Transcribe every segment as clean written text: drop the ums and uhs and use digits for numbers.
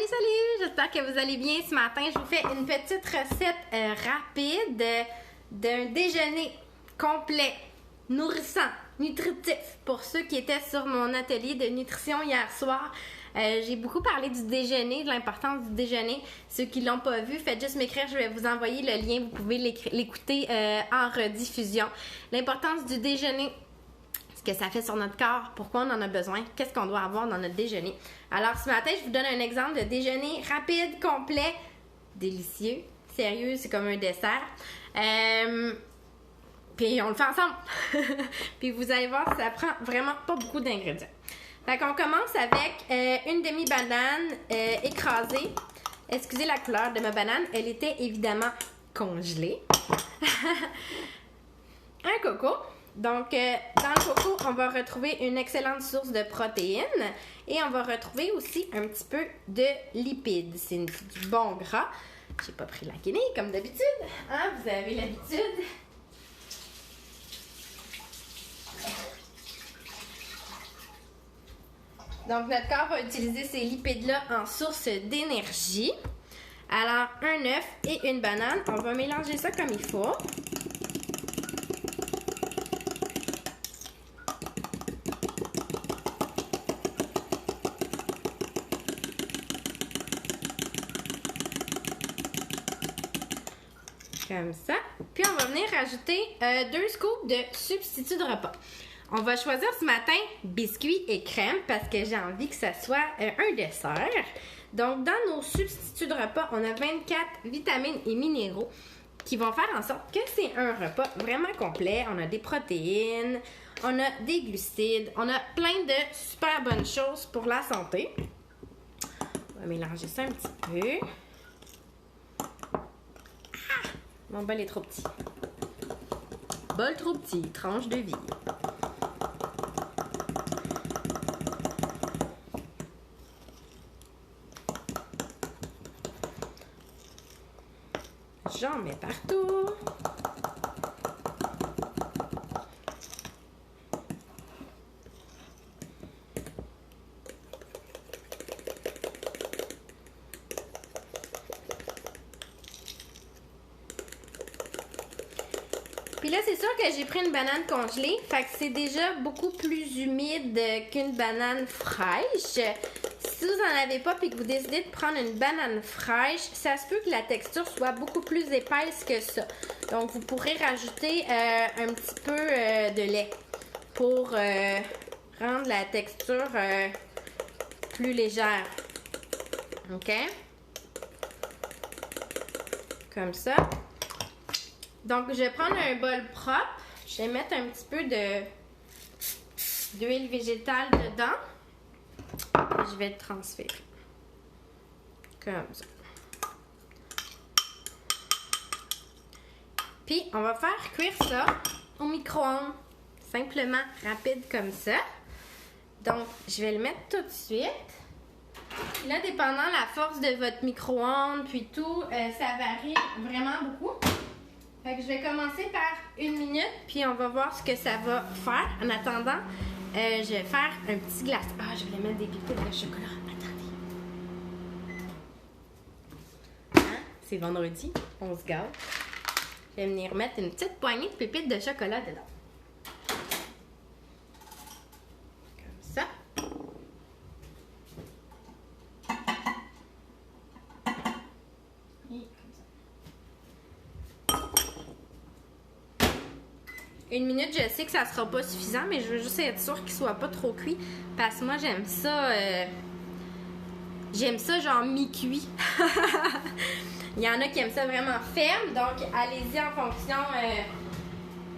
Salut! J'espère que vous allez bien ce matin. Je vous fais une petite recette rapide d'un déjeuner complet, nourrissant, nutritif. Pour ceux qui étaient sur mon atelier de nutrition hier soir, j'ai beaucoup parlé du déjeuner, de l'importance du déjeuner. Ceux qui ne l'ont pas vu, faites juste m'écrire, je vais vous envoyer le lien. Vous pouvez l'écouter en rediffusion. L'importance du déjeuner, que ça fait sur notre corps, pourquoi on en a besoin, qu'est-ce qu'on doit avoir dans notre déjeuner. Alors ce matin, je vous donne un exemple de déjeuner rapide, complet, délicieux, sérieux, c'est comme un dessert. Puis on le fait ensemble. Puis vous allez voir, ça prend vraiment pas beaucoup d'ingrédients. Fait qu'on commence avec une demi-banane écrasée. Excusez la couleur de ma banane, elle était évidemment congelée. Un coco. Donc, dans le coco, on va retrouver une excellente source de protéines et on va retrouver aussi un petit peu de lipides. C'est du bon gras. J'ai pas pris la quenille comme d'habitude. Hein? Vous avez l'habitude. Donc, notre corps va utiliser ces lipides-là en source d'énergie. Alors, un œuf et une banane. On va mélanger ça comme il faut. Comme ça. Puis on va venir rajouter 2 scoops de substitut de repas. On va choisir ce matin biscuits et crème parce que j'ai envie que ça soit un dessert. Donc dans nos substituts de repas, on a 24 vitamines et minéraux qui vont faire en sorte que c'est un repas vraiment complet. On a des protéines, on a des glucides, on a plein de super bonnes choses pour la santé. On va mélanger ça un petit peu. Mon bol est trop petit. Bol trop petit, tranche de vie. J'en mets partout. Puis là, c'est sûr que j'ai pris une banane congelée, fait que c'est déjà beaucoup plus humide qu'une banane fraîche. Si vous n'en avez pas et que vous décidez de prendre une banane fraîche, ça se peut que la texture soit beaucoup plus épaisse que ça. Donc, vous pourrez rajouter un petit peu de lait pour rendre la texture plus légère. OK? Comme ça. Donc, je vais prendre un bol propre. Je vais mettre un petit peu d'huile végétale dedans. Et je vais le transférer. Comme ça. Puis, on va faire cuire ça au micro-ondes. Simplement, rapide comme ça. Donc, je vais le mettre tout de suite. Puis là, dépendant la force de votre micro-ondes, puis tout, ça varie vraiment beaucoup. Fait que je vais commencer par 1 minute, puis on va voir ce que ça va faire. En attendant, je vais faire un petit glace. Ah, je vais mettre des pépites de chocolat. Attendez. Hein? C'est vendredi, on se gâte. Je vais venir mettre une petite poignée de pépites de chocolat dedans. Comme ça. Une minute, je sais que ça sera pas suffisant, mais je veux juste être sûre qu'il soit pas trop cuit. Parce que moi, j'aime ça genre mi-cuit. Il y en a qui aiment ça vraiment ferme. Donc, allez-y en fonction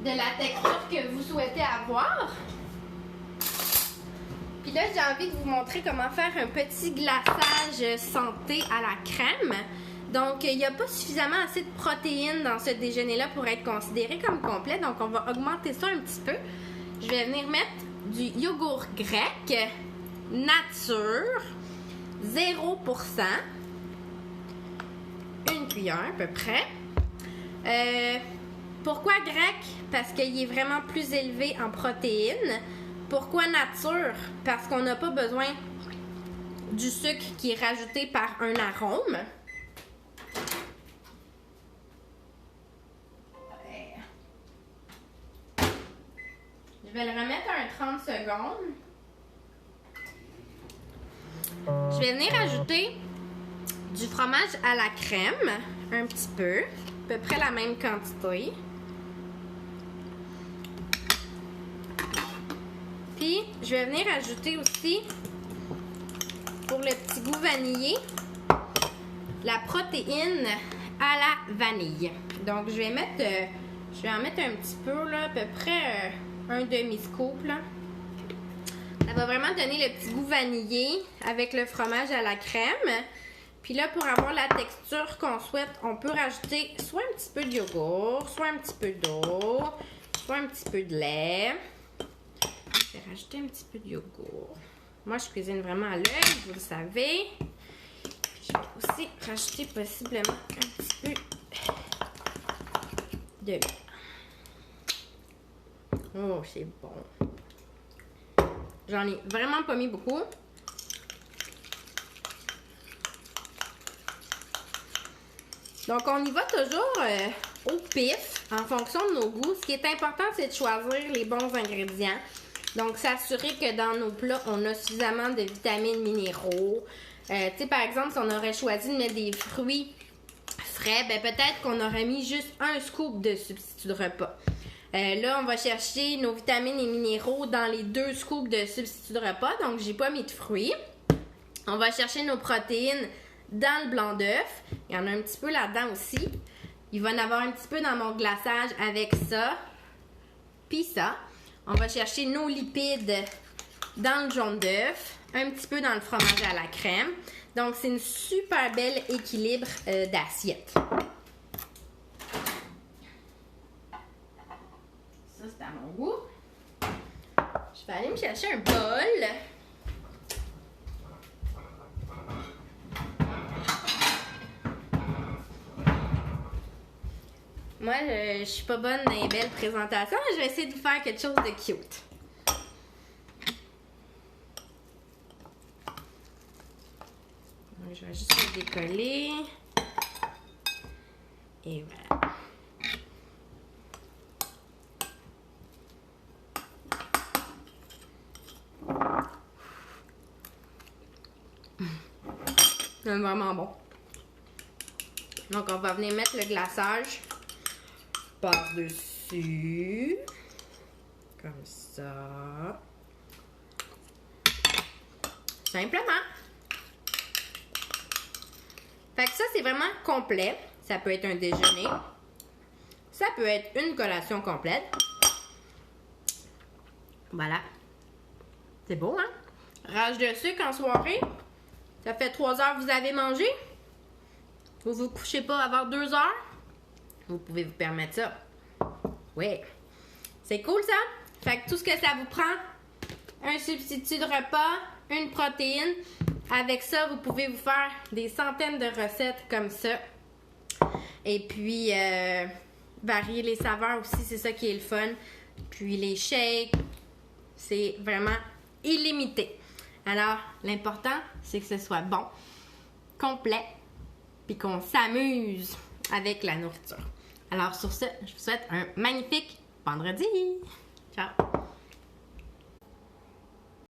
de la texture que vous souhaitez avoir. Puis là, j'ai envie de vous montrer comment faire un petit glaçage santé à la crème. Donc, il n'y a pas suffisamment assez de protéines dans ce déjeuner-là pour être considéré comme complet. Donc, on va augmenter ça un petit peu. Je vais venir mettre du yogourt grec, nature, 0%. Une cuillère à peu près. Pourquoi grec? Parce qu'il est vraiment plus élevé en protéines. Pourquoi nature? Parce qu'on n'a pas besoin du sucre qui est rajouté par un arôme. Je vais le remettre à un 30 secondes. Je vais venir ajouter du fromage à la crème, un petit peu, à peu près la même quantité. Puis, je vais venir ajouter aussi, pour le petit goût vanillé, la protéine à la vanille. Donc, je vais en mettre un petit peu, là, à peu près un demi-scoop, là. Ça va vraiment donner le petit goût vanillé avec le fromage à la crème. Puis là, pour avoir la texture qu'on souhaite, on peut rajouter soit un petit peu de yogourt, soit un petit peu d'eau, soit un petit peu de lait. Je vais rajouter un petit peu de yogourt. Moi, je cuisine vraiment à l'œil, vous le savez. Puis je vais aussi rajouter possiblement un petit peu de lait. Oh, c'est bon. J'en ai vraiment pas mis beaucoup. Donc, on y va toujours au pif, en fonction de nos goûts. Ce qui est important, c'est de choisir les bons ingrédients. Donc, s'assurer que dans nos plats, on a suffisamment de vitamines minéraux. Tu sais, par exemple, si on aurait choisi de mettre des fruits frais, ben peut-être qu'on aurait mis juste un scoop de substitut de repas. Là, on va chercher nos vitamines et minéraux dans les 2 scoops de substitut de repas. Donc, j'ai pas mis de fruits. On va chercher nos protéines dans le blanc d'œuf. Il y en a un petit peu là-dedans aussi. Il va y en avoir un petit peu dans mon glaçage avec ça. Puis ça. On va chercher nos lipides dans le jaune d'œuf. Un petit peu dans le fromage à la crème. Donc, c'est une super belle équilibre d'assiette. Ça, c'est à mon goût. Je vais aller me chercher un bol. Moi, je suis pas bonne dans les belles présentations. Je vais essayer de vous faire quelque chose de cute. Donc, je vais juste le décoller. Et voilà. C'est vraiment bon. Donc, on va venir mettre le glaçage par-dessus. Comme ça. Simplement. Fait que ça, c'est vraiment complet. Ça peut être un déjeuner. Ça peut être une collation complète. Voilà. C'est beau, hein? Rage de sucre en soirée. Ça fait 3 heures que vous avez mangé. Vous vous couchez pas avant 2 heures. Vous pouvez vous permettre ça. Oui. C'est cool, ça? Fait que tout ce que ça vous prend, un substitut de repas, une protéine. Avec ça, vous pouvez vous faire des centaines de recettes comme ça. Et puis, varier les saveurs aussi, c'est ça qui est le fun. Puis les shakes, c'est vraiment illimité. Alors, l'important, c'est que ce soit bon, complet, puis qu'on s'amuse avec la nourriture. Alors, sur ce, je vous souhaite un magnifique vendredi. Ciao!